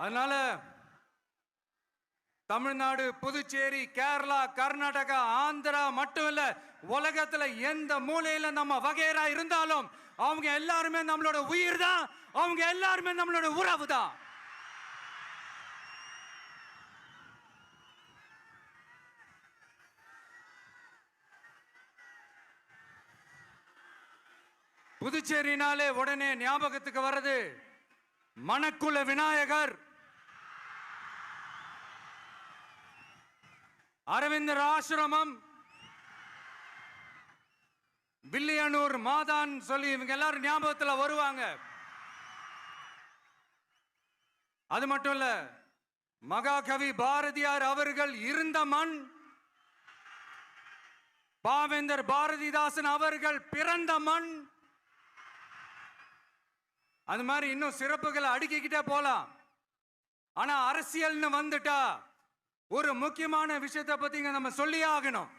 அதனால தமிழ்நாடு, புதுச்சேரி, கேரளா, கர்நாடகா, ஆந்திரா மட்டும் இல்ல, உலகத்துல எந்த மூலையில நம்ம வகைரா இருந்தாலும் அவங்க எல்லாருமே நம்மளோட உயிர் தான், அவங்க எல்லாருமே நம்மளோட உறவு தான். புதுச்சேரினாலே உடனே ஞாபகத்துக்கு வர்றது மணக்குள விநாயகர், அரவிந்தர் ஆசிரமம், வில்லியனூர் மாதான் சொல்லி இவங்க எல்லாரும் ஞாபகத்தில் வருவாங்க. அது மட்டும் இல்ல, மகாகவி பாரதியார் அவர்கள் இருந்த மண், பாவேந்தர் பாரதிதாசன் அவர்கள் பிறந்த மண். அது மாதிரி இன்னும் சிறப்புகளை அடுக்கிக்கிட்டே போலாம். ஆனா அரசியல்னு வந்துட்டா ஒரு முக்கியமான விஷயத்தை பத்தி நம்ம சொல்லி ஆகணும்.